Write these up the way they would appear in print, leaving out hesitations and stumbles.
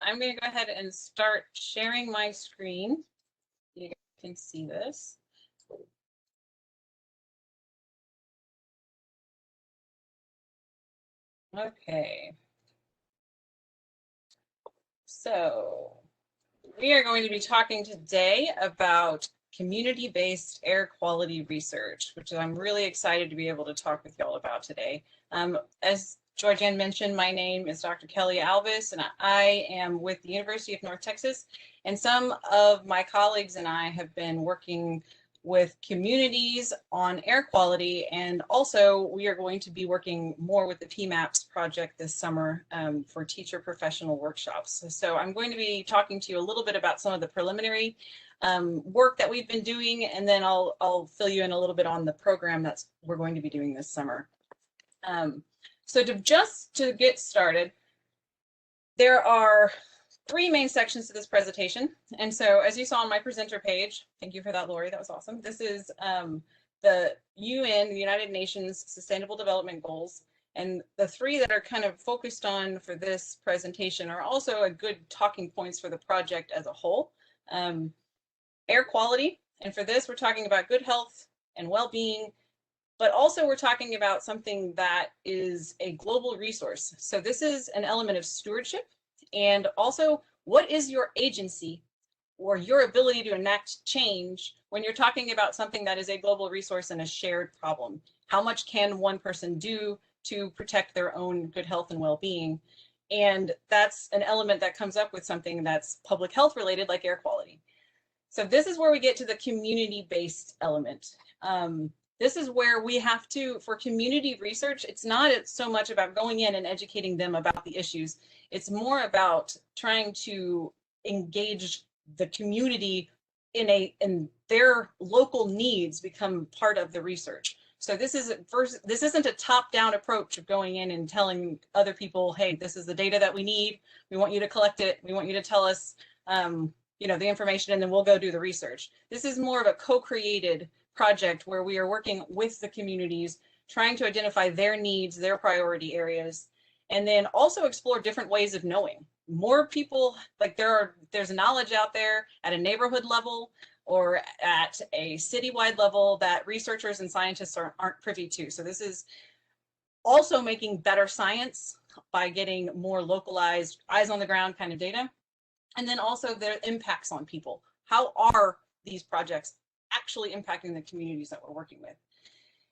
I'm going to go ahead and start sharing my screen. You guys can see this. Okay. So we are going to be talking today about community-based air quality research, which I'm really excited to be able to talk with y'all about today. As Georgianne mentioned, my name is Dr. Kelly Albus, and I am with the University of North Texas. And some of my colleagues and I have been working with communities on air quality, and also we are going to be working more with the PMAPS project this summer for teacher professional workshops. So I'm going to be talking to you a little bit about some of the preliminary work that we've been doing, and then I'll fill you in a little bit on the program that we're going to be doing this summer. So just to get started, there are three main sections to this presentation. And so as you saw on my presenter page, thank you for that, Lori, that was awesome. This is the UN, the United Nations Sustainable Development Goals. And the three that are kind of focused on for this presentation are also a good talking points for the project as a whole. Air quality, and for this we're talking about good health and well-being, but also we're talking about something that is a global resource. So this is an element of stewardship. And also, what is your agency or your ability to enact change when you're talking about something that is a global resource and a shared problem? How much can one person do to protect their own good health and well-being? And that's an element that comes up with something that's public health related, like air quality. So this is where we get to the community-based element. This is where we have to, for community research, it's not so much about going in and educating them about the issues. It's more about trying to engage the community in their local needs become part of the research. So this isn't a top-down approach of going in and telling other people, hey, this is the data that we need. We want you to collect it. We want you to tell us, you know, the information, and then we'll go do the research. This is more of a co-created project where we are working with the communities, trying to identify their needs, their priority areas, and then also explore different ways of knowing. More people, like there's knowledge out there at a neighborhood level or at a citywide level that researchers and scientists aren't privy to. So this is also making better science by getting more localized, eyes on the ground kind of data. And then also their impacts on people. How are these projects actually impacting the communities that we're working with?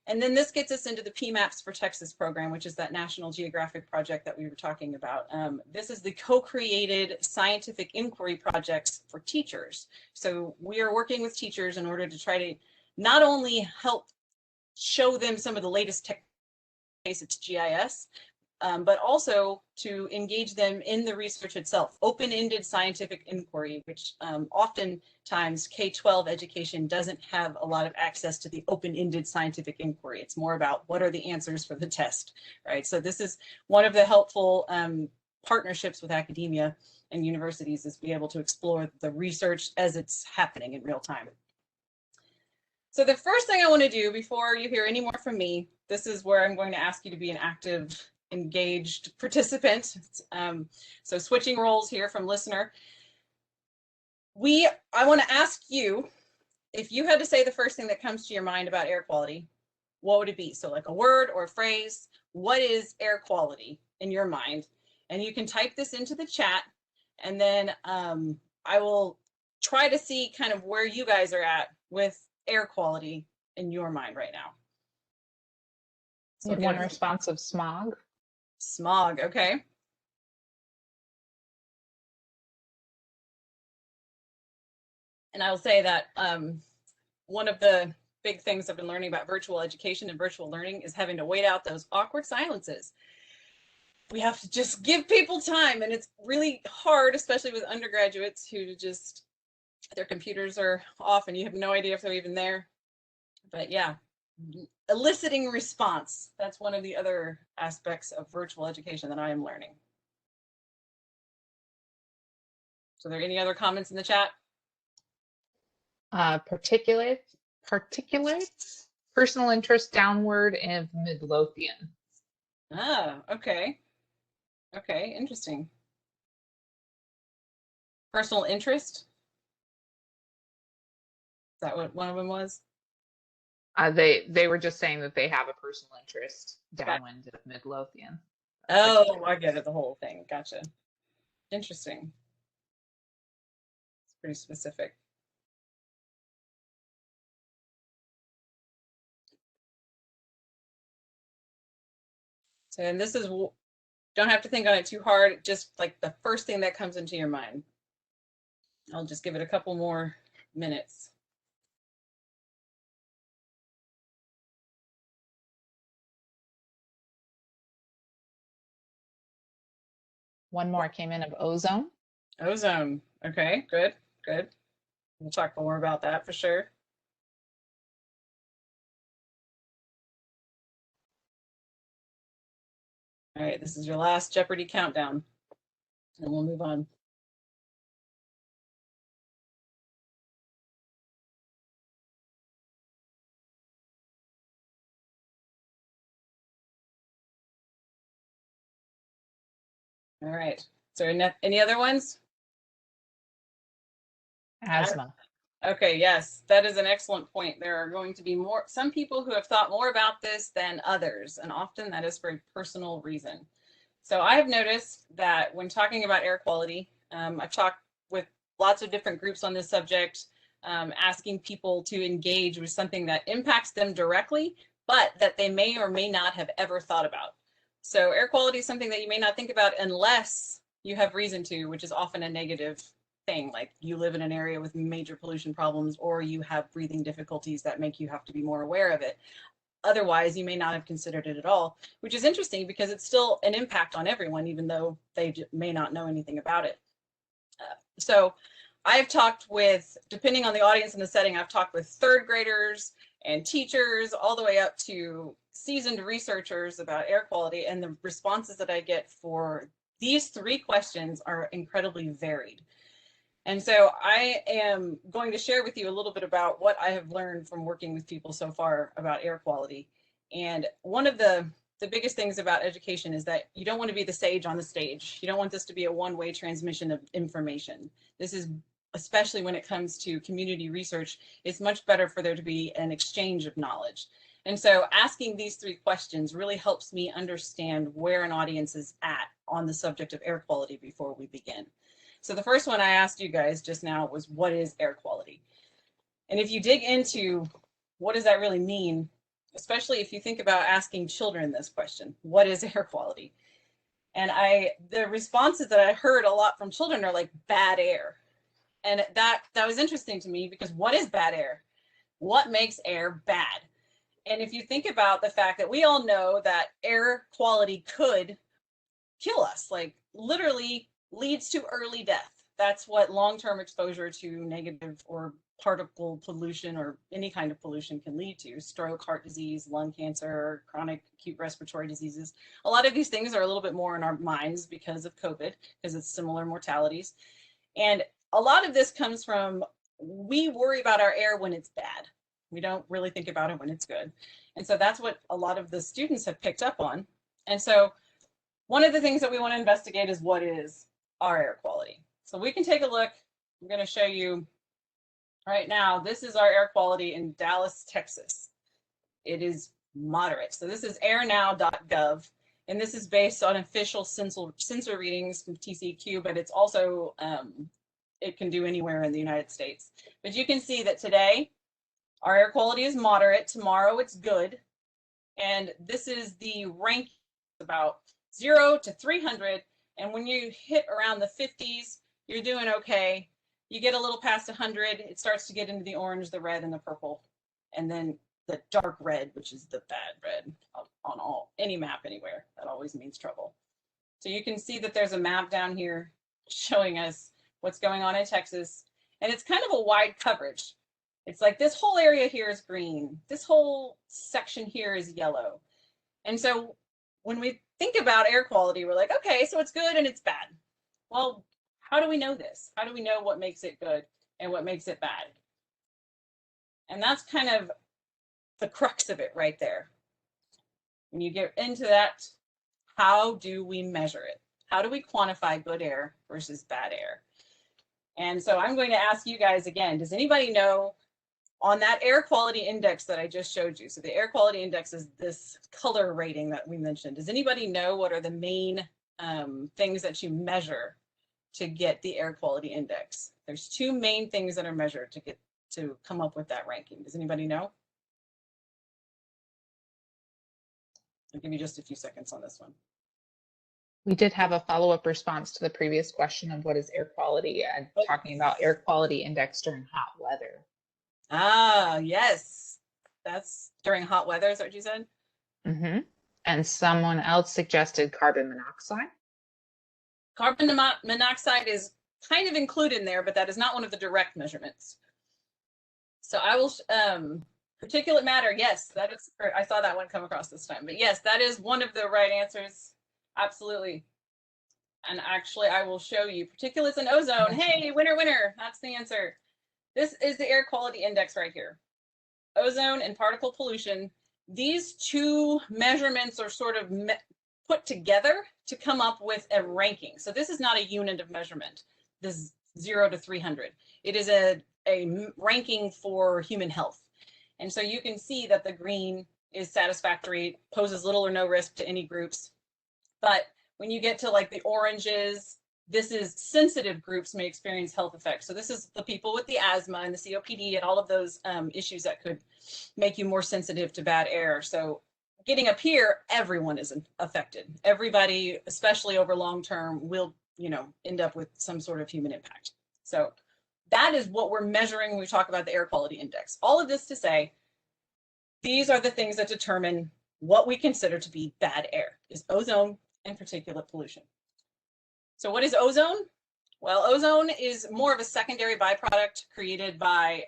And then this gets us into the PMAPS for Texas program, which is that National Geographic project that we were talking about. This is the co-created scientific inquiry projects for teachers. So we are working with teachers in order to try to not only help show them some of the latest techniques, it's GIS, but also to engage them in the research itself. Open-ended scientific inquiry, which oftentimes K-12 education doesn't have a lot of access to the open-ended scientific inquiry. It's more about what are the answers for the test, right? So this is one of the helpful partnerships with academia and universities, is be able to explore the research as it's happening in real time. So the first thing I want to do before you hear any more from me, this is where I'm going to ask you to be an active, engaged participant. So switching roles here from listener. I want to ask you, if you had to say the first thing that comes to your mind about air quality, what would it be? So like a word or a phrase, what is air quality in your mind? And you can type this into the chat, and then I will try to see kind of where you guys are at with air quality in your mind right now. So one response of smog. Smog, okay. And I will say that one of the big things I've been learning about virtual education and virtual learning is having to wait out those awkward silences. We have to just give people time, and it's really hard, especially with undergraduates who just, their computers are off and you have no idea if they're even there. But yeah, eliciting response, that's one of the other aspects of virtual education that I am learning. So are there any other comments in the chat? Particulates, personal interest downward, and Midlothian. Ah, okay. Okay, interesting. Personal interest? Is that what one of them was? They were just saying that they have a personal interest Got- downwind of Midlothian. Oh, I get it, the whole thing. Gotcha. Interesting. It's pretty specific. So, and this is, don't have to think on it too hard, just like the first thing that comes into your mind. I'll just give it a couple more minutes. One more came in of ozone. Ozone. Okay, good, good. We'll talk more about that for sure. All right, this is your last Jeopardy countdown, and we'll move on. All right, so any other ones? Asthma. Okay, yes, that is an excellent point. There are going to be some people who have thought more about this than others, and often that is for a personal reason. So I have noticed that when talking about air quality, I've talked with lots of different groups on this subject, asking people to engage with something that impacts them directly, but that they may or may not have ever thought about. So air quality is something that you may not think about unless you have reason to, which is often a negative thing, like you live in an area with major pollution problems or you have breathing difficulties that make you have to be more aware of it. Otherwise, you may not have considered it at all, which is interesting because it's still an impact on everyone, even though they may not know anything about it. So I've talked with, depending on the audience and the setting, I've talked with third graders and teachers all the way up to seasoned researchers about air quality, and the responses that I get for these three questions are incredibly varied. And so I am going to share with you a little bit about what I have learned from working with people so far about air quality. And one of the biggest things about education is that you don't want to be the sage on the stage. You don't want this to be a one-way transmission of information. This is, especially when it comes to community research, it's much better for there to be an exchange of knowledge. And so asking these three questions really helps me understand where an audience is at on the subject of air quality before we begin. So the first one I asked you guys just now was, what is air quality? And if you dig into what does that really mean, especially if you think about asking children this question, what is air quality? And the responses that I heard a lot from children are like bad air. And that was interesting to me, because what is bad air? What makes air bad? And if you think about the fact that we all know that air quality could kill us, like literally leads to early death. That's what long-term exposure to negative or particle pollution or any kind of pollution can lead to: stroke, heart disease, lung cancer, chronic acute respiratory diseases. A lot of these things are a little bit more in our minds because of COVID, because it's similar mortalities. And a lot of this comes from, we worry about our air when it's bad. We don't really think about it when it's good. And so that's what a lot of the students have picked up on. And so one of the things that we want to investigate is, what is our air quality? So we can take a look. I'm going to show you right now. This is our air quality in Dallas, Texas. It is moderate. So this is airnow.gov, and this is based on official sensor readings from TCEQ, but it's also, it can do anywhere in the United States. But you can see that today our air quality is moderate. Tomorrow it's good. And this is the rank, about 0 to 300. And when you hit around the 50s, you're doing okay. You get a little past 100, it starts to get into the orange, the red, and the purple. And then the dark red, which is the bad red on any map anywhere. That always means trouble. So you can see that there's a map down here showing us what's going on in Texas. And it's kind of a wide coverage. It's like this whole area here is green. This whole section here is yellow. And so when we think about air quality, we're like, okay, so it's good and it's bad. Well, how do we know this? How do we know what makes it good and what makes it bad? And that's kind of the crux of it right there. When you get into that, how do we measure it? How do we quantify good air versus bad air? And so I'm going to ask you guys again, does anybody know on that air quality index that I just showed you? So the air quality index is this color rating that we mentioned. Does anybody know what are the main things that you measure to get the air quality index? There's two main things that are measured to come up with that ranking. Does anybody know? I'll give you just a few seconds on this one. We did have a follow-up response to the previous question of what is air quality and talking about air quality index during hot weather. Ah, yes. That's during hot weather, is that what you said? Mm-hmm. And someone else suggested carbon monoxide. Carbon monoxide is kind of included in there, but that is not one of the direct measurements. So I will, particulate matter, yes, that is, I saw that one come across this time, but yes, that is one of the right answers. Absolutely. And actually, I will show you particulates and ozone. Hey, winner, winner, that's the answer. This is the air quality index right here. Ozone and particle pollution. These two measurements are sort of put together to come up with a ranking. So this is not a unit of measurement, this 0 to 300. It is a ranking for human health. And so you can see that the green is satisfactory, poses little or no risk to any groups. But when you get to like the oranges, this is sensitive groups may experience health effects. So this is the people with the asthma and the COPD and all of those issues that could make you more sensitive to bad air. So getting up here, everyone is affected. Everybody, especially over long term, will, you know, end up with some sort of human impact. So that is what we're measuring when we talk about the air quality index. All of this to say, these are the things that determine what we consider to be bad air, is ozone and particulate pollution. So what is ozone? Well, ozone is more of a secondary byproduct created by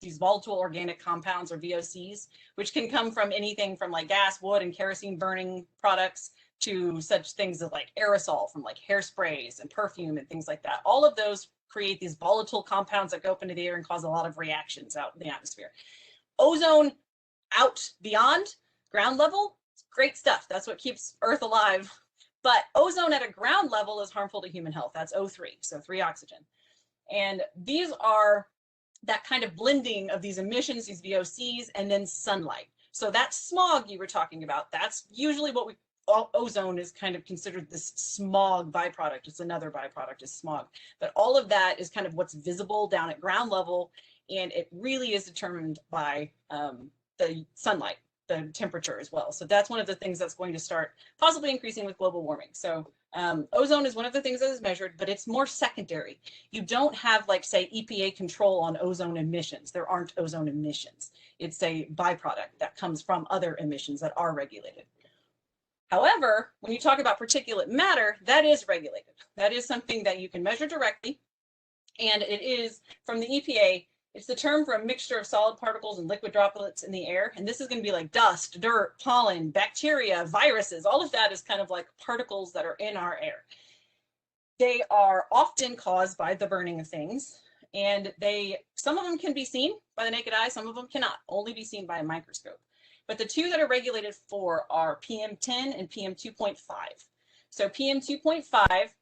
these volatile organic compounds, or VOCs, which can come from anything from like gas, wood, and kerosene burning products to such things as like aerosol from like hairsprays and perfume and things like that. All of those create these volatile compounds that go up into the air and cause a lot of reactions out in the atmosphere. Ozone out beyond ground level, great stuff. That's what keeps Earth alive. But ozone at a ground level is harmful to human health. That's O3, so 3 oxygen. And these are that kind of blending of these emissions, these VOCs, and then sunlight. So that smog you were talking about, that's usually what ozone is kind of considered this smog byproduct. It's another byproduct is smog. But all of that is kind of what's visible down at ground level, and it really is determined by the sunlight, the temperature as well. So that's one of the things that's going to start possibly increasing with global warming. So ozone is one of the things that is measured, but it's more secondary. You don't have, like, say, EPA control on ozone emissions. There aren't ozone emissions. It's a byproduct that comes from other emissions that are regulated. However, when you talk about particulate matter, that is regulated. That is something that you can measure directly, and it is from the EPA. It's the term for a mixture of solid particles and liquid droplets in the air. And this is going to be like dust, dirt, pollen, bacteria, viruses. All of that is kind of like particles that are in our air. They are often caused by the burning of things. And some of them can be seen by the naked eye. Some of them cannot only be seen by a microscope. But the two that are regulated for are PM10 and PM2.5. So PM2.5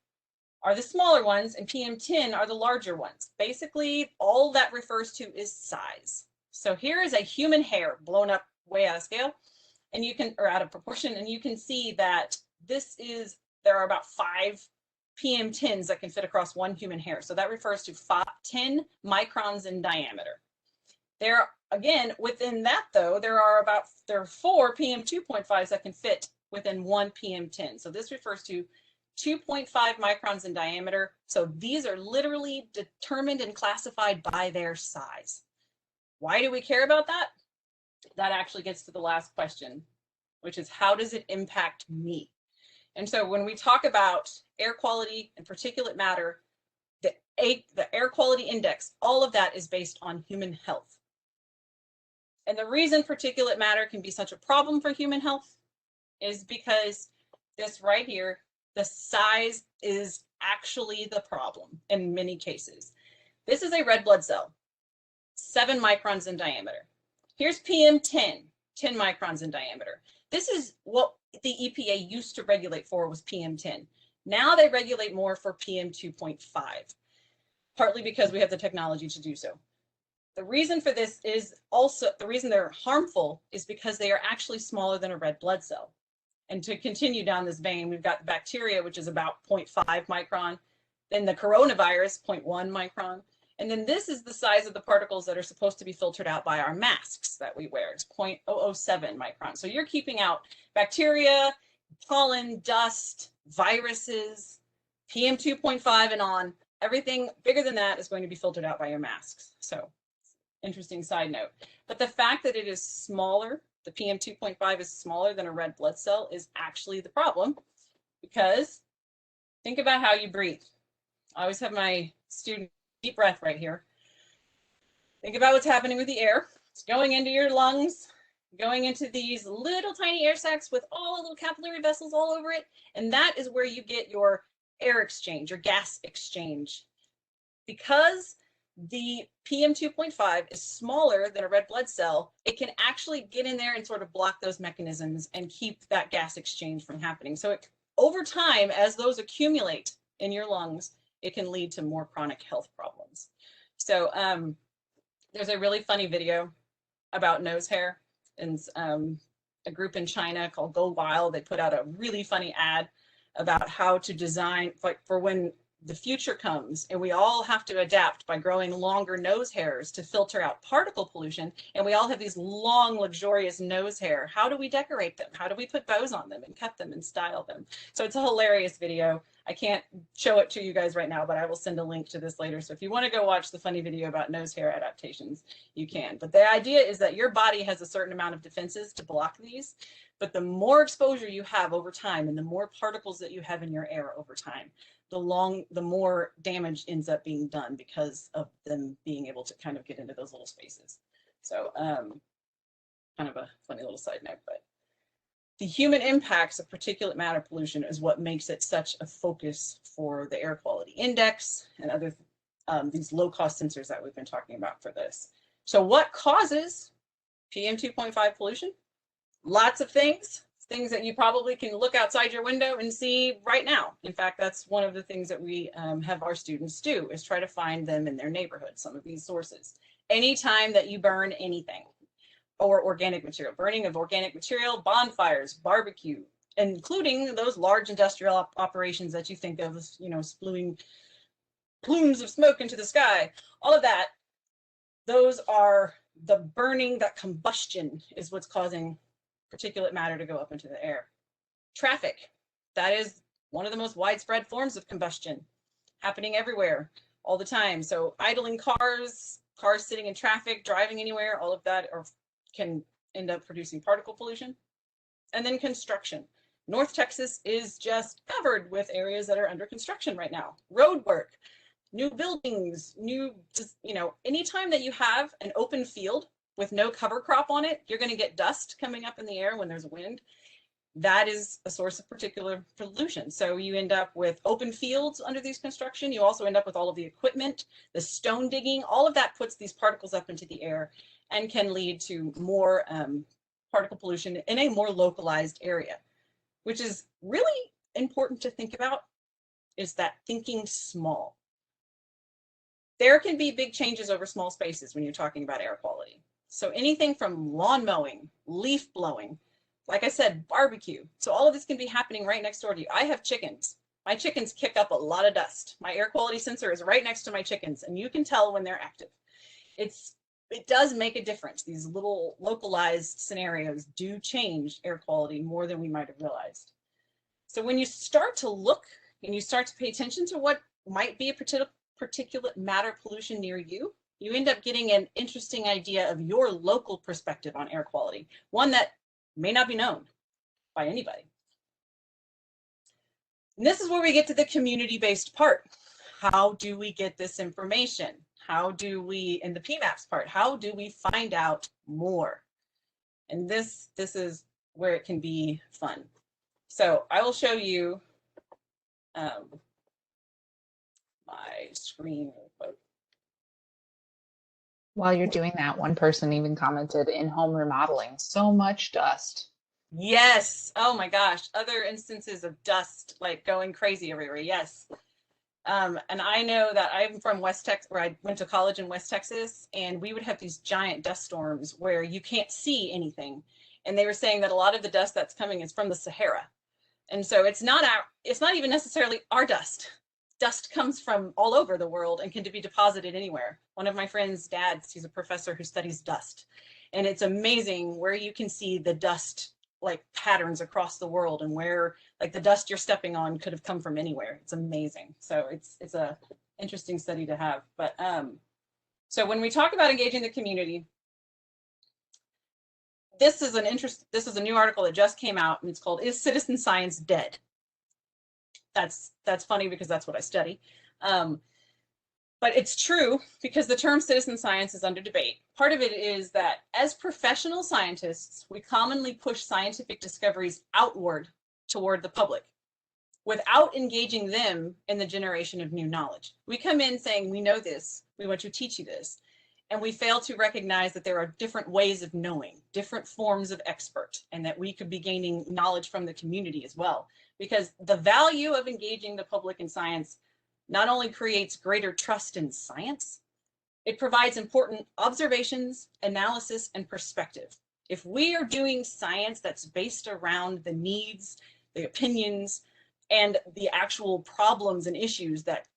are the smaller ones, and PM10 are the larger ones. Basically, all that refers to is size. So here is a human hair blown up way out of scale, and you can, or out of proportion, and you can see that there are about 5 PM10s that can fit across one human hair. So that refers to 10 microns in diameter. There, again, within that though, there are 4 PM2.5s that can fit within one PM10. So this refers to 2.5 microns in diameter. So these are literally determined and classified by their size. Why do we care about that? That actually gets to the last question, which is, how does it impact me? And so when we talk about air quality and particulate matter, the air quality index, all of that is based on human health. And the reason particulate matter can be such a problem for human health is because this right here, the size is actually the problem in many cases. This is a red blood cell, 7 microns in diameter. Here's PM10, 10 microns in diameter. This is what the EPA used to regulate for, was PM10. Now they regulate more for PM2.5. partly because we have the technology to do so. The reason for this is also, the reason they're harmful is because they are actually smaller than a red blood cell. And to continue down this vein, we've got bacteria, which is about 0.5 micron, then the coronavirus, 0.1 micron, and then this is the size of the particles that are supposed to be filtered out by our masks that we wear. It's 0.007 micron. So you're keeping out bacteria, pollen, dust, viruses, PM 2.5 and on. Everything bigger than that is going to be filtered out by your masks. So interesting side note. But the fact that it is smaller, the PM 2.5 is smaller than a red blood cell is actually the problem, because think about how you breathe. I always have my student deep breath right here. Think about what's happening with the air. It's going into your lungs, going into these little tiny air sacs with all the little capillary vessels all over it. And that is where you get your air exchange, your gas exchange. Because the PM 2.5 is smaller than a red blood cell, it can actually get in there and sort of block those mechanisms and keep that gas exchange from happening. So over time, as those accumulate in your lungs, it can lead to more chronic health problems. So there's a really funny video about nose hair, and a group in China called Go Wild, they put out a really funny ad about how to design, like, for when the future comes and we all have to adapt by growing longer nose hairs to filter out particle pollution, and we all have these long luxurious nose hair. How do we decorate them? How do we put bows on them and cut them and style them? So it's a hilarious video. I can't show it to you guys right now, but I will send a link to this later. So if you want to go watch the funny video about nose hair adaptations, you can. But the idea is that your body has a certain amount of defenses to block these, but the more exposure you have over time and the more particles that you have in your air over time, the more damage ends up being done because of them being able to kind of get into those little spaces. So kind of a funny little side note, but the human impacts of particulate matter pollution is what makes it such a focus for the air quality index and other these low cost sensors that we've been talking about for this. So what causes PM 2.5 pollution? Lots of things that you probably can look outside your window and see right now. In fact, that's one of the things that we have our students do, is try to find them in their neighborhood, some of these sources. Anytime that you burn anything, or organic material, burning of organic material, bonfires, barbecue, including those large industrial operations that you think of as, spewing plumes of smoke into the sky, all of that, those are the burning, that combustion is what's causing particulate matter to go up into the air. Traffic, that is one of the most widespread forms of combustion, happening everywhere all the time. So idling cars sitting in traffic, driving anywhere, all of that can end up producing particle pollution. And then construction. North Texas is just covered with areas that are under construction right now. Road work, new buildings, anytime that you have an open field with no cover crop on it, you're going to get dust coming up in the air when there's wind. That is a source of particular pollution. So you end up with open fields under these construction. You also end up with all of the equipment, the stone digging, all of that puts these particles up into the air and can lead to more particle pollution in a more localized area, which is really important to think about, is that thinking small. There can be big changes over small spaces when you're talking about air quality. So anything from lawn mowing, leaf blowing, like I said, barbecue. So all of this can be happening right next door to you. I have chickens. My chickens kick up a lot of dust. My air quality sensor is right next to my chickens, and you can tell when they're active. It does make a difference. These little localized scenarios do change air quality more than we might have realized. So when you start to look and you start to pay attention to what might be a particulate matter pollution near you, you end up getting an interesting idea of your local perspective on air quality, one that may not be known by anybody. And this is where we get to the community-based part. How do we get this information? How do we, in the PMAPS part, how do we find out more? And this is where it can be fun. So I will show you my screen real quick. While you're doing that, one person even commented, in-home remodeling, so much dust. Yes. Oh my gosh. Other instances of dust, like going crazy everywhere. Yes. And I know that I'm from West Texas, where I went to college in West Texas, and we would have these giant dust storms where you can't see anything. And they were saying that a lot of the dust that's coming is from the Sahara. And so it's not even necessarily our dust. Dust comes from all over the world and can be deposited anywhere. One of my friend's dads, he's a professor who studies dust. And it's amazing where you can see the dust like patterns across the world, and where like the dust you're stepping on could have come from anywhere. It's amazing. So it's a interesting study to have. But so when we talk about engaging the community, this is a new article that just came out, and it's called "Is Citizen Science Dead?" That's funny because that's what I study. But it's true, because the term citizen science is under debate. Part of it is that as professional scientists, we commonly push scientific discoveries outward toward the public without engaging them in the generation of new knowledge. We come in saying, we know this, we want to teach you this, and we fail to recognize that there are different ways of knowing, different forms of expert, and that we could be gaining knowledge from the community as well. Because the value of engaging the public in science not only creates greater trust in science, it provides important observations, analysis, and perspective. If we are doing science that's based around the needs, the opinions, and the actual problems and issues that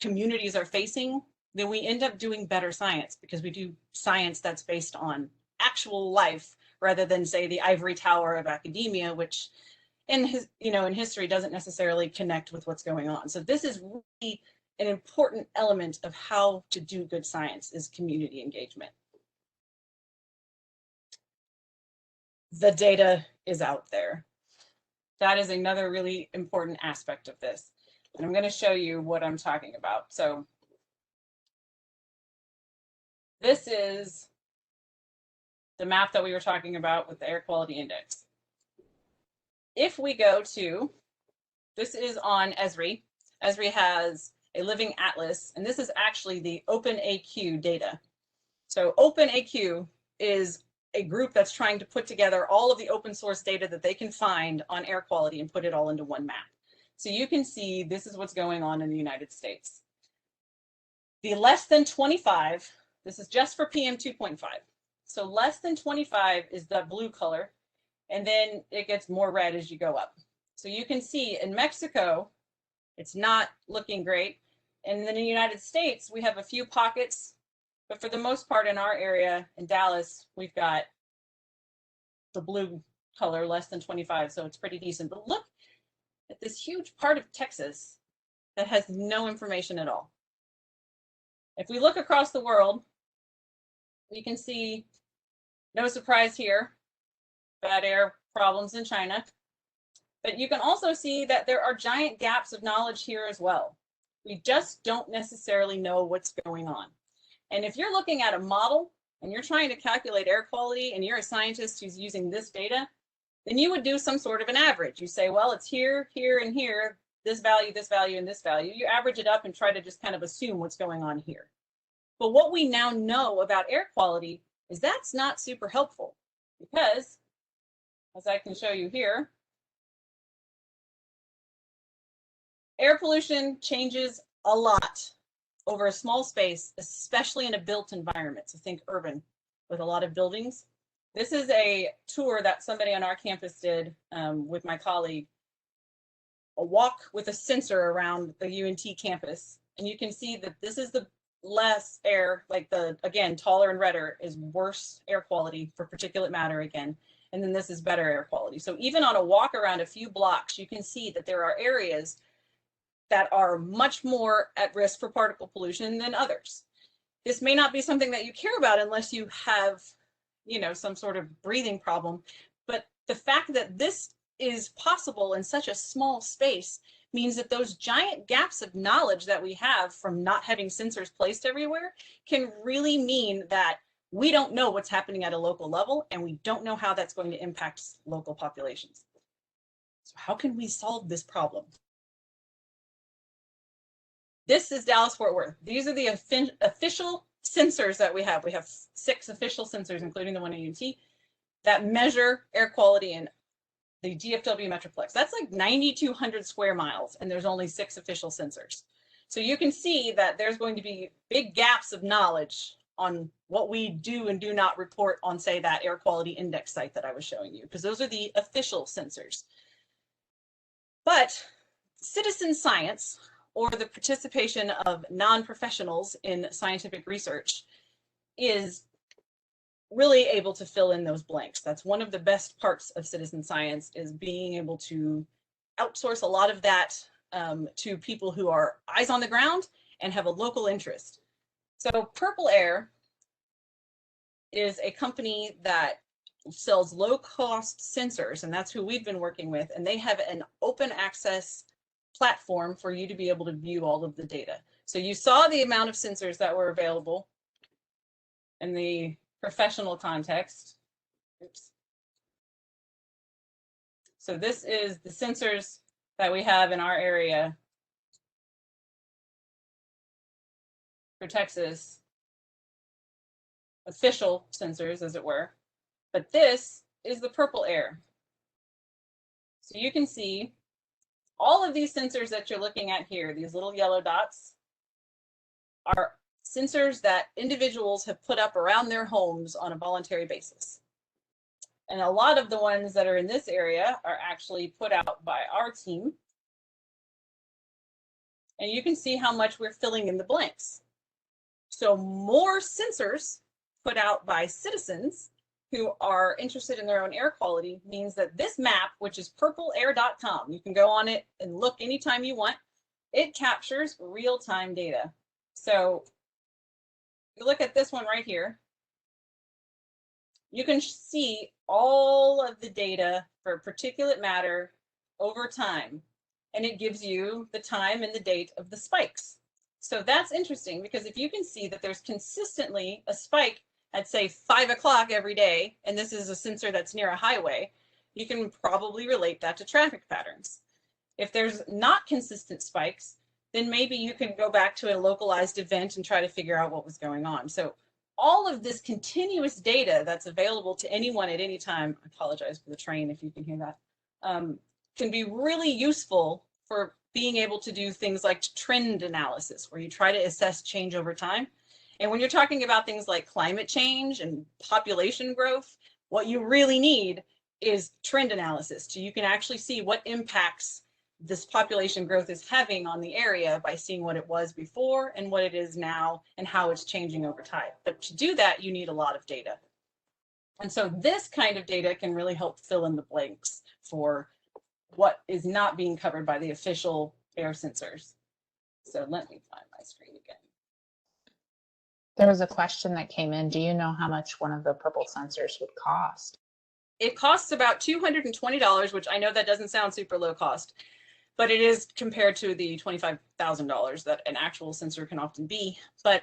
communities are facing, then we end up doing better science, because we do science that's based on actual life rather than, say, the ivory tower of academia, which in history doesn't necessarily connect with what's going on. So this is really an important element of how to do good science, is community engagement. The data is out there. That is another really important aspect of this. And I'm going to show you what I'm talking about. So this is the map that we were talking about with the air quality index. If we go to, this is on Esri. Esri has a living atlas, and this is actually the OpenAQ data. So OpenAQ is a group that's trying to put together all of the open source data that they can find on air quality and put it all into one map. So you can see this is what's going on in the United States. The less than 25, this is just for PM 2.5. So less than 25 is the blue color, and then it gets more red as you go up. So you can see in Mexico, it's not looking great. And then in the United States, we have a few pockets, but for the most part in our area, in Dallas, we've got the blue color, less than 25, so it's pretty decent. But look at this huge part of Texas that has no information at all. If we look across the world, we can see, no surprise here, bad air problems in China. But you can also see that there are giant gaps of knowledge here as well. We just don't necessarily know what's going on. And if you're looking at a model and you're trying to calculate air quality and you're a scientist who's using this data, then you would do some sort of an average. You say, well, it's here, here, and here, this value, and this value. You average it up and try to just kind of assume what's going on here. But what we now know about air quality is that's not super helpful, because, as I can show you here, air pollution changes a lot over a small space, especially in a built environment. So think urban with a lot of buildings. This is a tour that somebody on our campus did with my colleague, a walk with a sensor around the UNT campus. And you can see that this is the less air, like the, again, taller and redder is worse air quality for particulate matter again. And then this is better air quality. So even on a walk around a few blocks, you can see that there are areas that are much more at risk for particle pollution than others. This may not be something that you care about unless you have, some sort of breathing problem, but the fact that this is possible in such a small space means that those giant gaps of knowledge that we have from not having sensors placed everywhere can really mean that we don't know what's happening at a local level, and we don't know how that's going to impact local populations. So how can we solve this problem? This is Dallas-Fort Worth. These are the official sensors that we have. We have 6 official sensors, including the one at UT, that measure air quality in the DFW Metroplex. That's like 9,200 square miles, and there's only 6 official sensors. So you can see that there's going to be big gaps of knowledge on what we do and do not report on, say, that air quality index site that I was showing you, because those are the official sensors. But citizen science, or the participation of non-professionals in scientific research, is really able to fill in those blanks. That's one of the best parts of citizen science, is being able to outsource a lot of that to people who are eyes on the ground and have a local interest. So Purple Air is a company that sells low-cost sensors, and that's who we've been working with, and they have an open access platform for you to be able to view all of the data. So you saw the amount of sensors that were available in the professional context. Oops. So this is the sensors that we have in our area for Texas, official sensors, as it were. But this is the Purple Air. So you can see all of these sensors that you're looking at here, these little yellow dots, are sensors that individuals have put up around their homes on a voluntary basis. And a lot of the ones that are in this area are actually put out by our team. And you can see how much we're filling in the blanks. So more sensors put out by citizens who are interested in their own air quality means that this map, which is purpleair.com, you can go on it and look anytime you want, it captures real-time data. So you look at this one right here, you can see all of the data for particulate matter over time, and it gives you the time and the date of the spikes. So that's interesting, because if you can see that there's consistently a spike at, say, 5 o'clock every day, and this is a sensor that's near a highway, you can probably relate that to traffic patterns. If there's not consistent spikes, then maybe you can go back to a localized event and try to figure out what was going on. So all of this continuous data that's available to anyone at any time, I apologize for the train if you can hear that, can be really useful for being able to do things like trend analysis, where you try to assess change over time. And when you're talking about things like climate change and population growth, what you really need is trend analysis. So you can actually see what impacts this population growth is having on the area by seeing what it was before and what it is now and how it's changing over time. But to do that, you need a lot of data. And so this kind of data can really help fill in the blanks for what is not being covered by the official air sensors. So let me find my screen again. There was a question that came in. Do you know how much one of the purple sensors would cost? It costs about $220, which I know that doesn't sound super low cost, but it is compared to the $25,000 that an actual sensor can often be. But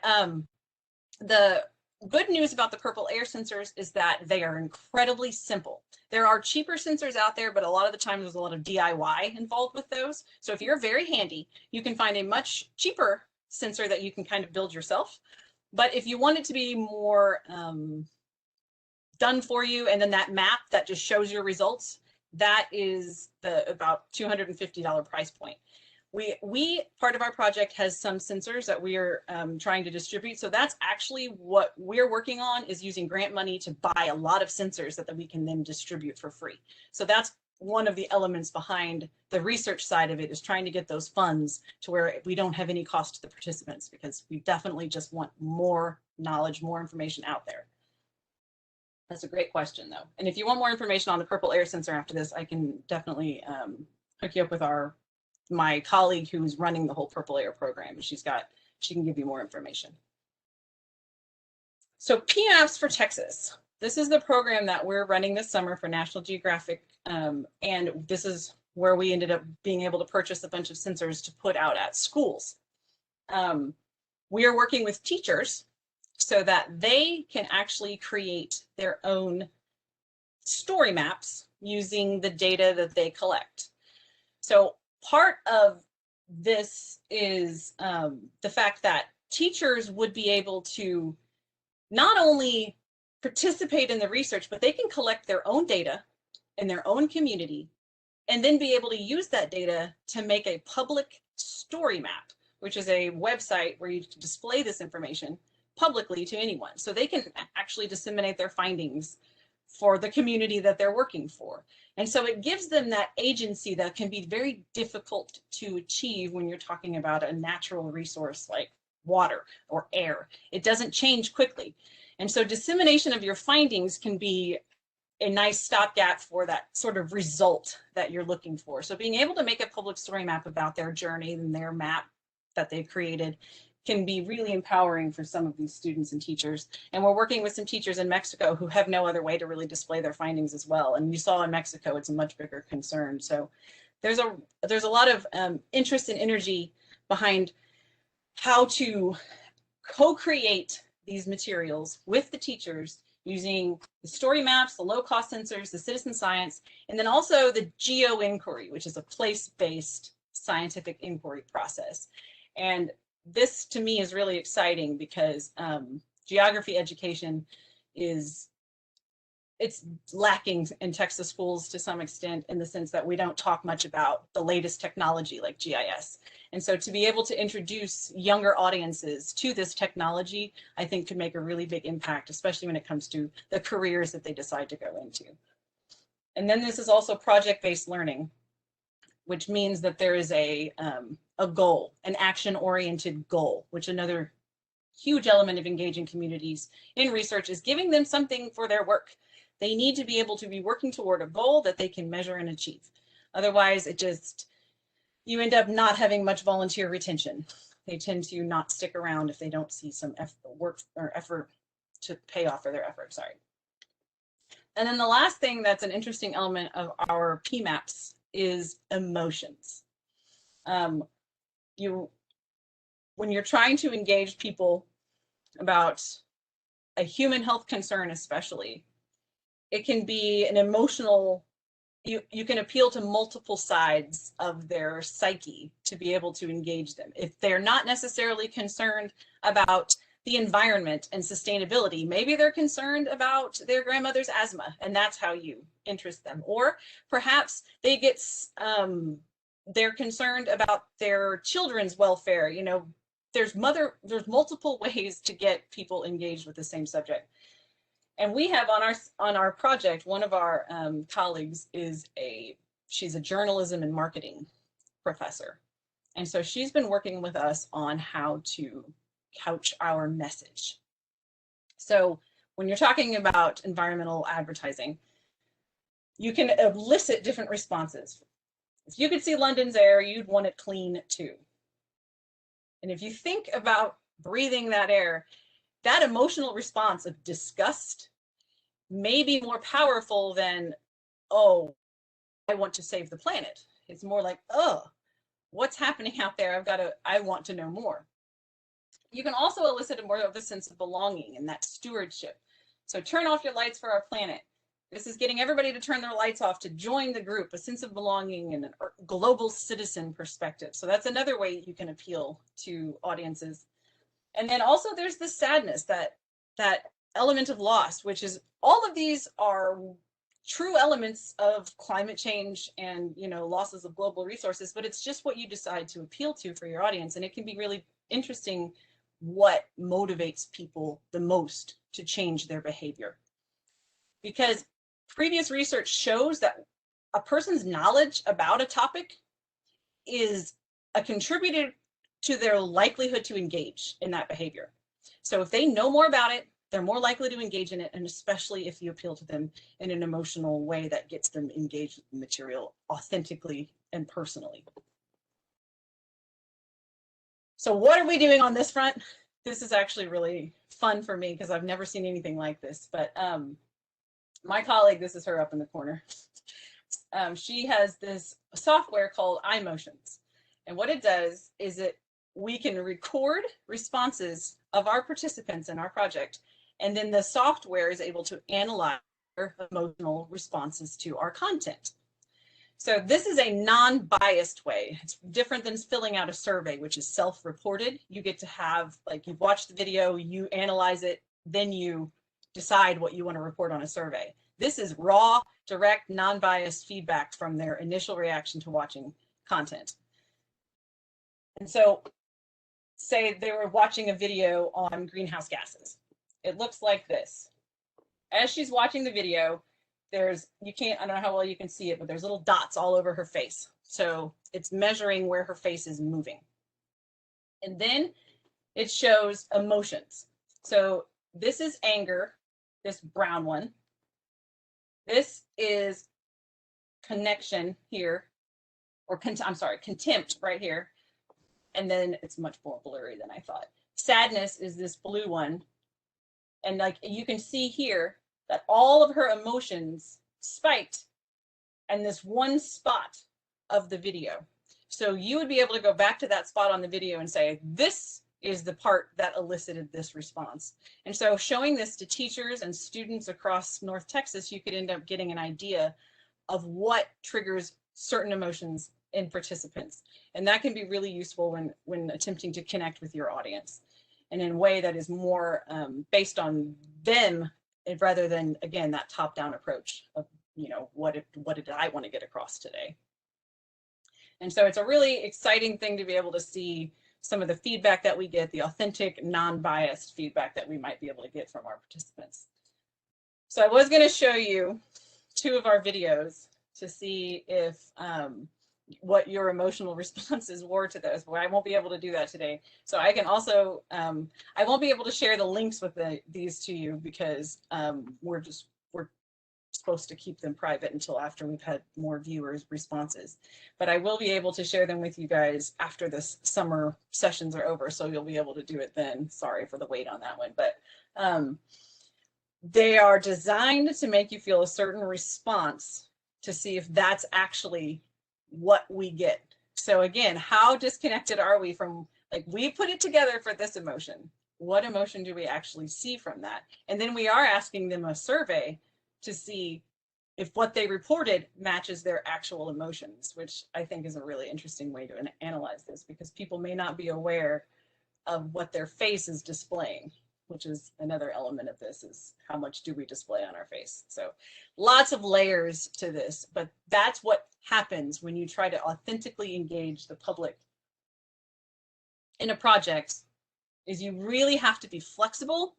the good news about the Purple Air sensors is that they are incredibly simple. There are cheaper sensors out there, but a lot of the time there's a lot of DIY involved with those. So if you're very handy, you can find a much cheaper sensor that you can kind of build yourself. But if you want it to be more done for you, and then that map that just shows your results, that is the about $250 price point. We part of our project has some sensors that we are trying to distribute. So that's actually what we're working on, is using grant money to buy a lot of sensors that we can then distribute for free. So that's one of the elements behind the research side of it, is trying to get those funds to where we don't have any cost to the participants, because we definitely just want more knowledge, more information out there. That's a great question, though. And if you want more information on the Purple Air sensor after this, I can definitely hook you up with my colleague who's running the whole Purple Air program. She can give you more information. So PMAPs for Texas. This is the program that we're running this summer for National Geographic, and this is where we ended up being able to purchase a bunch of sensors to put out at schools. We are working with teachers so that they can actually create their own story maps using the data that they collect. So part of this is the fact that teachers would be able to not only participate in the research, but they can collect their own data in their own community and then be able to use that data to make a public story map, which is a website where you display this information publicly to anyone. So they can actually disseminate their findings for the community that they're working for. And so it gives them that agency that can be very difficult to achieve when you're talking about a natural resource like water or air. It doesn't change quickly. And so dissemination of your findings can be a nice stopgap for that sort of result that you're looking for. So being able to make a public story map about their journey and their map that they've created can be really empowering for some of these students and teachers. And we're working with some teachers in Mexico who have no other way to really display their findings as well. And you saw in Mexico, it's a much bigger concern. So there's a lot of interest and energy behind how to co-create these materials with the teachers using the story maps, the low-cost sensors, the citizen science, and then also the geo-inquiry, which is a place-based scientific inquiry process. And this to me is really exciting because geography education it's lacking in Texas schools to some extent, in the sense that we don't talk much about the latest technology like GIS. And so to be able to introduce younger audiences to this technology, I think could make a really big impact, especially when it comes to the careers that they decide to go into. And then this is also project-based learning, which means that there is a goal, an action-oriented goal, which another huge element of engaging communities in research is giving them something for their work. They need to be able to be working toward a goal that they can measure and achieve. Otherwise, you end up not having much volunteer retention. They tend to not stick around if they don't see some work or effort to pay off for their effort, sorry. And then the last thing that's an interesting element of our PMAPs is emotions. When you're trying to engage people about a human health concern especially, it can be an emotional, you can appeal to multiple sides of their psyche to be able to engage them. If they're not necessarily concerned about the environment and sustainability, maybe they're concerned about their grandmother's asthma, and that's how you interest them. Or perhaps they get they're concerned about their children's welfare. You know, there's multiple ways to get people engaged with the same subject. And we have on our project, one of our colleagues she's a journalism and marketing professor. And so she's been working with us on how to couch our message. So when you're talking about environmental advertising, you can elicit different responses. If you could see London's air, you'd want it clean too. And if you think about breathing that air, that emotional response of disgust may be more powerful than, oh, I want to save the planet. It's more like, oh, what's happening out there? I want to know more. You can also elicit more of a sense of belonging and that stewardship. So turn off your lights for our planet. This is getting everybody to turn their lights off to join the group, a sense of belonging and a global citizen perspective. So that's another way you can appeal to audiences. And then also there's the sadness, that element of loss, which is all of these are true elements of climate change and, you know, losses of global resources, but it's just what you decide to appeal to for your audience. And it can be really interesting what motivates people the most to change their behavior. Because previous research shows that a person's knowledge about a topic is a contributor to their likelihood to engage in that behavior. So if they know more about it, they're more likely to engage in it, and especially if you appeal to them in an emotional way that gets them engaged with the material authentically and personally. So what are we doing on this front? This is actually really fun for me because I've never seen anything like this, but my colleague, this is her up in the corner, she has this software called iMotions. And what it does is we can record responses of our participants in our project, and then the software is able to analyze their emotional responses to our content. So this is a non-biased way. It's different than filling out a survey, which is self-reported. You get to have, like, you've watched the video, you analyze it, then you decide what you want to report on a survey. This is raw, direct, non-biased feedback from their initial reaction to watching content. And so say they were watching a video on greenhouse gases. It looks like this. As she's watching the video, there's, you can't, I don't know how well you can see it, but there's little dots all over her face. So it's measuring where her face is moving. And then it shows emotions. So this is anger, this brown one. This is connection here, or I'm sorry, contempt right here. And then it's much more blurry than I thought. Sadness is this blue one. And like you can see here that all of her emotions spiked in this one spot of the video. So you would be able to go back to that spot on the video and say, this is the part that elicited this response. And so showing this to teachers and students across North Texas, you could end up getting an idea of what triggers certain emotions in participants. And that can be really useful when attempting to connect with your audience, and in a way that is more based on them rather than, again, that top-down approach of, you know, what did I want to get across today? And so it's a really exciting thing to be able to see some of the feedback that we get, the authentic, non-biased feedback that we might be able to get from our participants. So I was going to show you 2 of our videos to see if what your emotional responses were to those, but I won't be able to do that today. So I can also, I won't be able to share the links with these to you because we're supposed to keep them private until after we've had more viewers' responses. But I will be able to share them with you guys after this summer sessions are over, so you'll be able to do it then. Sorry for the wait on that one, but they are designed to make you feel a certain response to see if that's actually what we get. So again, how disconnected are we from, like, we put it together for this emotion. What emotion do we actually see from that? And then we are asking them a survey to see if what they reported matches their actual emotions, which I think is a really interesting way to analyze this, because people may not be aware of what their face is displaying, which is another element of this, is how much do we display on our face. So lots of layers to this, but that's what happens when you try to authentically engage the public in a project, is you really have to be flexible.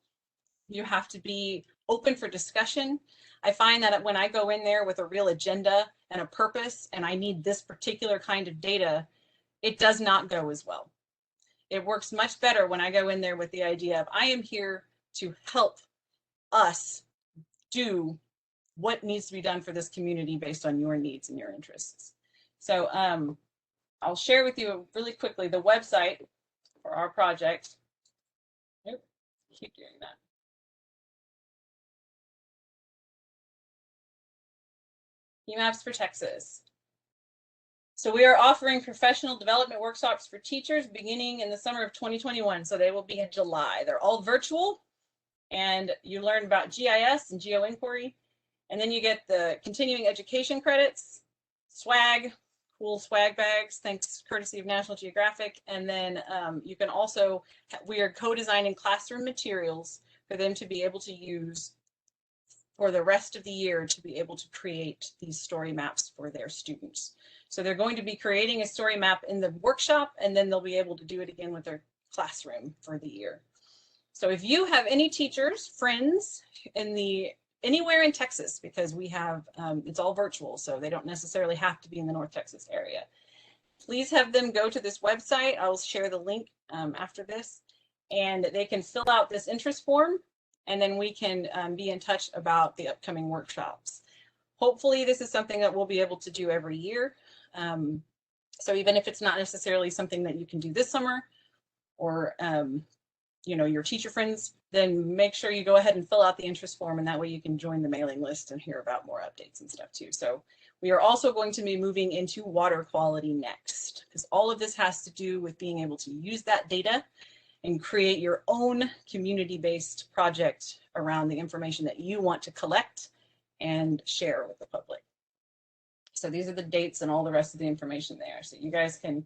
You have to be open for discussion. I find that when I go in there with a real agenda and a purpose, and I need this particular kind of data, it does not go as well. It works much better when I go in there with the idea of, I am here to help us do what needs to be done for this community based on your needs and your interests. So I'll share with you really quickly the website for our project. Nope, keep doing that. Maps for Texas. So we are offering professional development workshops for teachers beginning in the summer of 2021. So they will be in July. They're all virtual, and you learn about GIS and GeoInquiry. And then you get the continuing education credits, swag, cool swag bags, thanks courtesy of National Geographic. And then you can also, we are co-designing classroom materials for them to be able to use for the rest of the year to be able to create these story maps for their students. So they're going to be creating a story map in the workshop, and then they'll be able to do it again with their classroom for the year. So if you have any teachers, friends anywhere in Texas, because we have, it's all virtual, so they don't necessarily have to be in the North Texas area, please have them go to this website. I'll share the link after this, and they can fill out this interest form, and then we can be in touch about the upcoming workshops. Hopefully this is something that we'll be able to do every year. So even if it's not necessarily something that you can do this summer, or you know, your teacher friends, then make sure you go ahead and fill out the interest form, and that way you can join the mailing list and hear about more updates and stuff too. So we are also going to be moving into water quality next, because all of this has to do with being able to use that data and create your own community-based project around the information that you want to collect and share with the public. So these are the dates and all the rest of the information there. So you guys can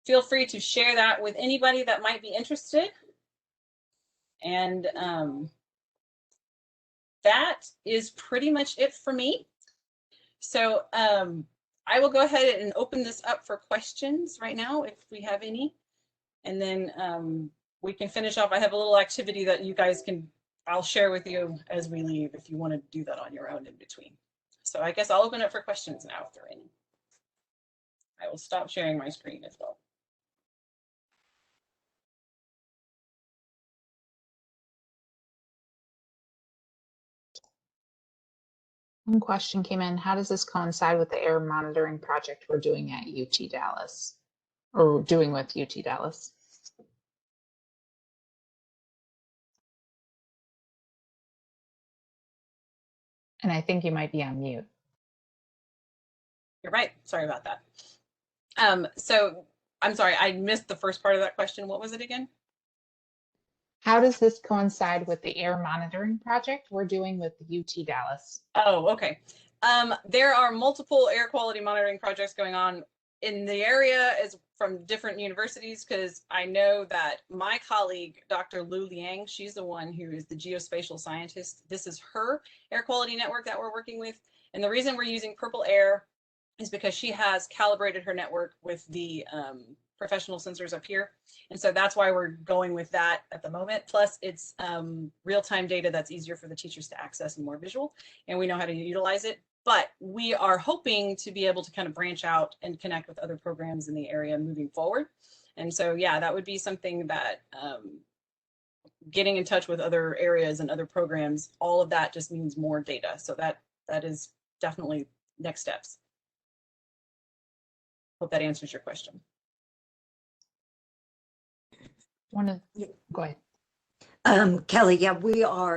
feel free to share that with anybody that might be interested. And that is pretty much it for me. So I will go ahead and open this up for questions right now if we have any. And then we can finish off. I have a little activity that you guys I'll share with you as we leave if you want to do that on your own in between. So I guess I'll open up for questions now if there are any. I will stop sharing my screen as well. One question came in, how does this coincide with the air monitoring project we're doing at UT Dallas, or doing with UT Dallas? And I think you might be on mute. You're right. Sorry about that. So I'm sorry, I missed the first part of that question. What was it again? How does this coincide with the air monitoring project we're doing with UT Dallas? Oh, okay. There are multiple air quality monitoring projects going on in the area as from different universities, because I know that my colleague, Dr. Lu Liang, she's the one who is the geospatial scientist. This is her air quality network that we're working with. And the reason we're using Purple Air is because she has calibrated her network with the professional sensors up here. And so that's why we're going with that at the moment. Plus it's real-time data that's easier for the teachers to access and more visual, and we know how to utilize it. But we are hoping to be able to kind of branch out and connect with other programs in the area moving forward. And so, yeah, that would be something that getting in touch with other areas and other programs, all of that just means more data. So that is definitely next steps. Hope that answers your question. Go ahead. Kelly, yeah,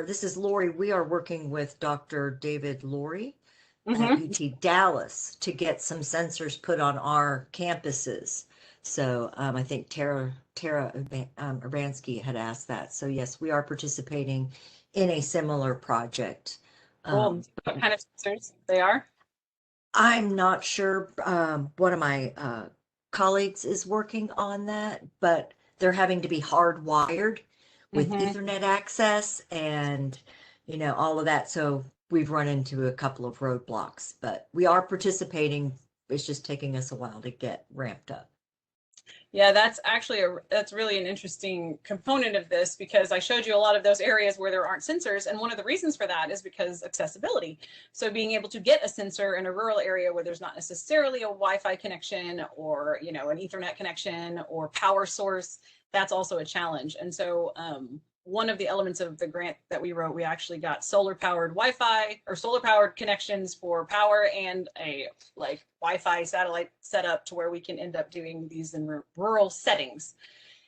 this is Lori. We are working with Dr. David Lori at UT Dallas to get some sensors put on our campuses. So I think Tara Urbanski had asked that. So yes, we are participating in a similar project. Cool. What kind of sensors they are? I'm not sure. One of my colleagues is working on that, but they're having to be hardwired with Ethernet access and, you know, all of that. So we've run into a couple of roadblocks, but we are participating. It's just taking us a while to get ramped up. Yeah, that's actually that's really an interesting component of this, because I showed you a lot of those areas where there aren't sensors, and one of the reasons for that is because accessibility. So being able to get a sensor in a rural area where there's not necessarily a Wi-Fi connection or, you know, an Ethernet connection or power source, that's also a challenge. And so one of the elements of the grant that we wrote, we actually got solar powered Wi-Fi or solar powered connections for power and a like Wi-Fi satellite setup to where we can end up doing these in rural settings.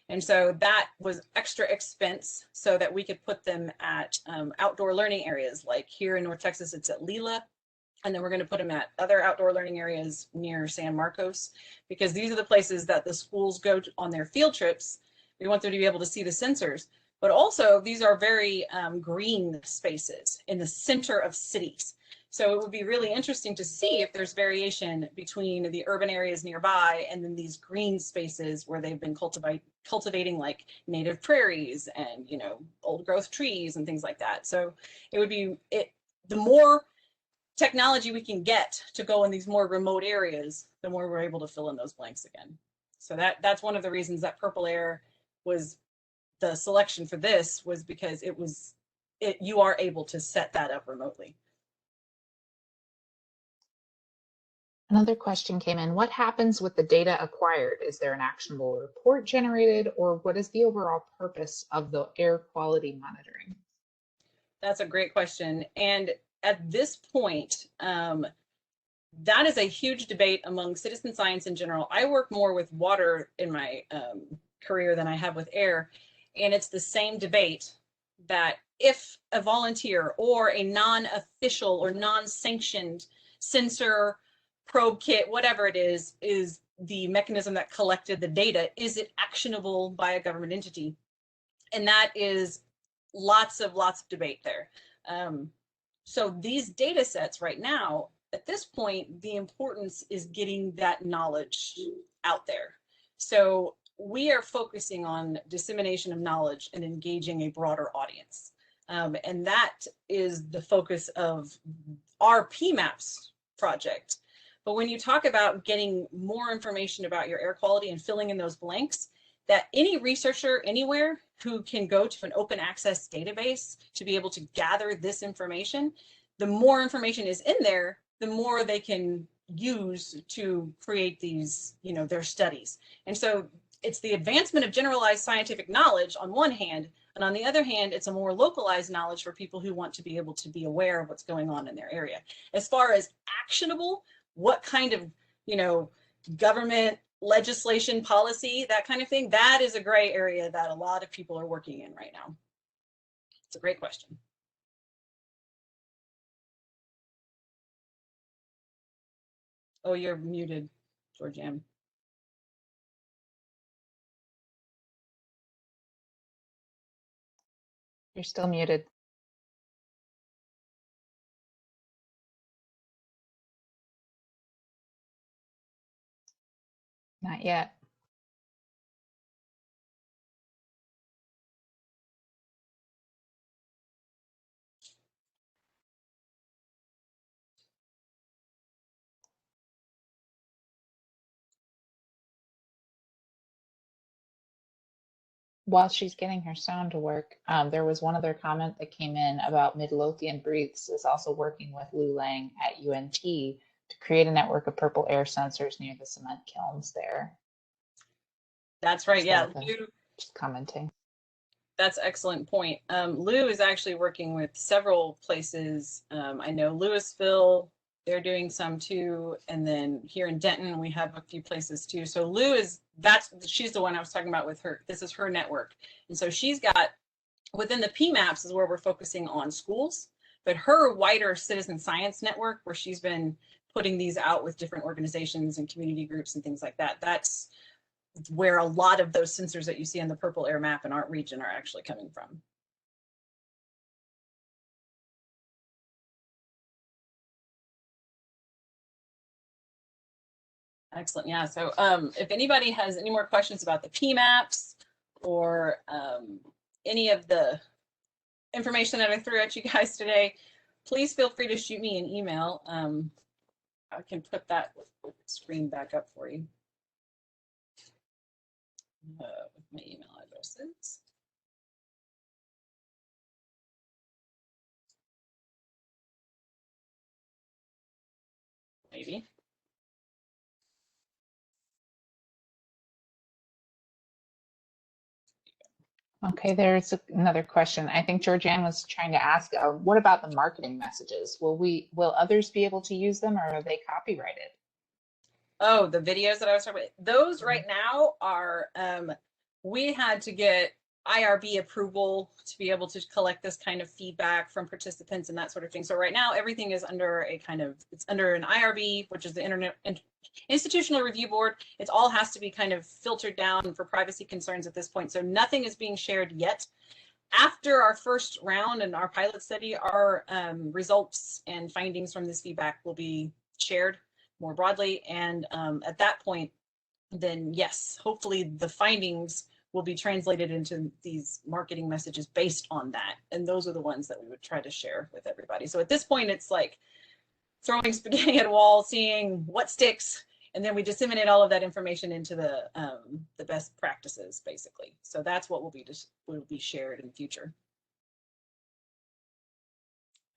And so that was extra expense so that we could put them at outdoor learning areas. Like here in North Texas, it's at Lila. And then we're going to put them at other outdoor learning areas near San Marcos, because these are the places that the schools go to on their field trips. We want them to be able to see the sensors. But also, these are very green spaces in the center of cities. So it would be really interesting to see if there's variation between the urban areas nearby and then these green spaces where they've been cultivating like native prairies and, you know, old growth trees and things like that. So it would be the more technology we can get to go in these more remote areas, the more we're able to fill in those blanks again. So that's one of the reasons that Purple Air was the selection for this, was because you are able to set that up remotely. Another question came in. What happens with the data acquired? Is there an actionable report generated, or what is the overall purpose of the air quality monitoring? That's a great question. And at this point, that is a huge debate among citizen science in general. I work more with water in my career than I have with air. And it's the same debate that if a volunteer or a non-official or non-sanctioned sensor, probe kit, whatever it is the mechanism that collected the data, is it actionable by a government entity? And that is lots of debate there. So these data sets right now, at this point, the importance is getting that knowledge out there. So we are focusing on dissemination of knowledge and engaging a broader audience. And that is the focus of our PMAPS project. But when you talk about getting more information about your air quality and filling in those blanks, that any researcher anywhere who can go to an open access database to be able to gather this information, the more information is in there, the more they can use to create these, you know, their studies. And so it's the advancement of generalized scientific knowledge on one hand, and on the other hand, it's a more localized knowledge for people who want to be able to be aware of what's going on in their area. As far as actionable, what kind of, you know, government legislation, policy, that kind of thing, that is a gray area that a lot of people are working in right now. It's a great question. Oh, you're muted, Georgianne. You're still muted. Not yet. While she's getting her sound to work, there was one other comment that came in about Midlothian Breaths is also working with Lou Lang at UNT to create a network of purple air sensors near the cement kilns there. That's right. So Yeah, Lou, just commenting. That's an excellent point. Lou is actually working with several places. I know Louisville, they're doing some too. And then here in Denton, we have a few places too. So Lou is, she's the one I was talking about with her. This is her network. And so she's got, within the PMAPs is where we're focusing on schools, but her wider citizen science network, where she's been putting these out with different organizations and community groups and things like that, that's where a lot of those sensors that you see on the purple air map in our region are actually coming from. Excellent. Yeah. So if anybody has any more questions about the PMAPs or any of the information that I threw at you guys today, please feel free to shoot me an email. I can put that screen back up for you. With my email addresses. Maybe. Okay, there's another question. I think Georgianne was trying to ask, what about the marketing messages? Will others be able to use them, or are they copyrighted? Oh, the videos that I was talking about, those right now are, we had to get IRB approval to be able to collect this kind of feedback from participants and that sort of thing. So right now, everything is under a kind of, it's under an IRB, which is the Institutional Review Board. It all has to be kind of filtered down for privacy concerns at this point. So nothing is being shared yet. After our first round and our pilot study, our results and findings from this feedback will be shared more broadly. And at that point, then yes, hopefully the findings will be translated into these marketing messages based on that. And those are the ones that we would try to share with everybody. So at this point, it's like throwing spaghetti at a wall, seeing what sticks, and then we disseminate all of that information into the best practices, basically. So that's what will be shared in the future.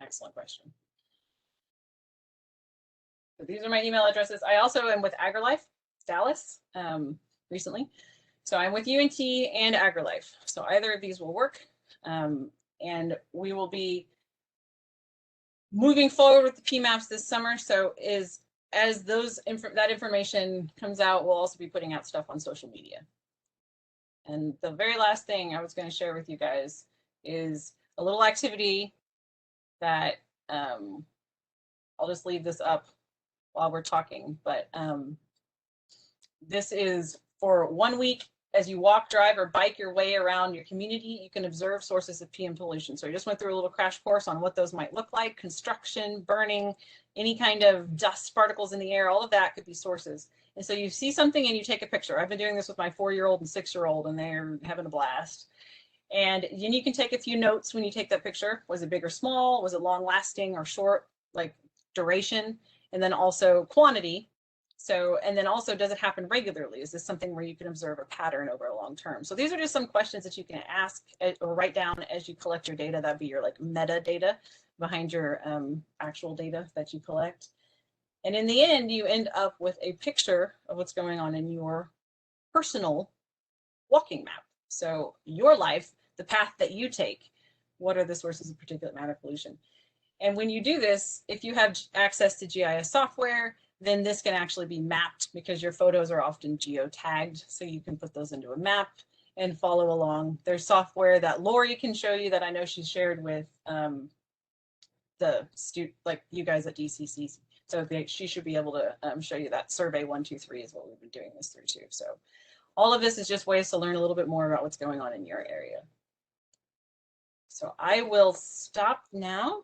Excellent question. So these are my email addresses. I also am with AgriLife Dallas recently. So I'm with UNT and AgriLife. So either of these will work. And we will be moving forward with the PMAPs this summer. So as that information comes out, we'll also be putting out stuff on social media. And the very last thing I was going to share with you guys is a little activity that I'll just leave this up while we're talking, but this is for 1 week. As you walk, drive, or bike your way around your community, you can observe sources of PM pollution. So I just went through a little crash course on what those might look like: construction, burning, any kind of dust particles in the air, all of that could be sources. And so you see something and you take a picture. I've been doing this with my 4-year-old and 6-year-old, and they're having a blast. And then you can take a few notes when you take that picture. Was it big or small? Was it long lasting or short, like duration? And then also quantity. So, and then also, does it happen regularly? Is this something where you can observe a pattern over a long term? So these are just some questions that you can ask or write down as you collect your data. That'd be your like metadata behind your actual data that you collect. And in the end, you end up with a picture of what's going on in your personal walking map. So your life, the path that you take, what are the sources of particulate matter pollution? And when you do this, if you have access to GIS software, then this can actually be mapped because your photos are often geotagged. So you can put those into a map and follow along. There's software that Lori can show you that I know she's shared with like you guys at DCC. So she should be able to show you that. Survey 123 is what we've been doing this through too. So all of this is just ways to learn a little bit more about what's going on in your area. So I will stop now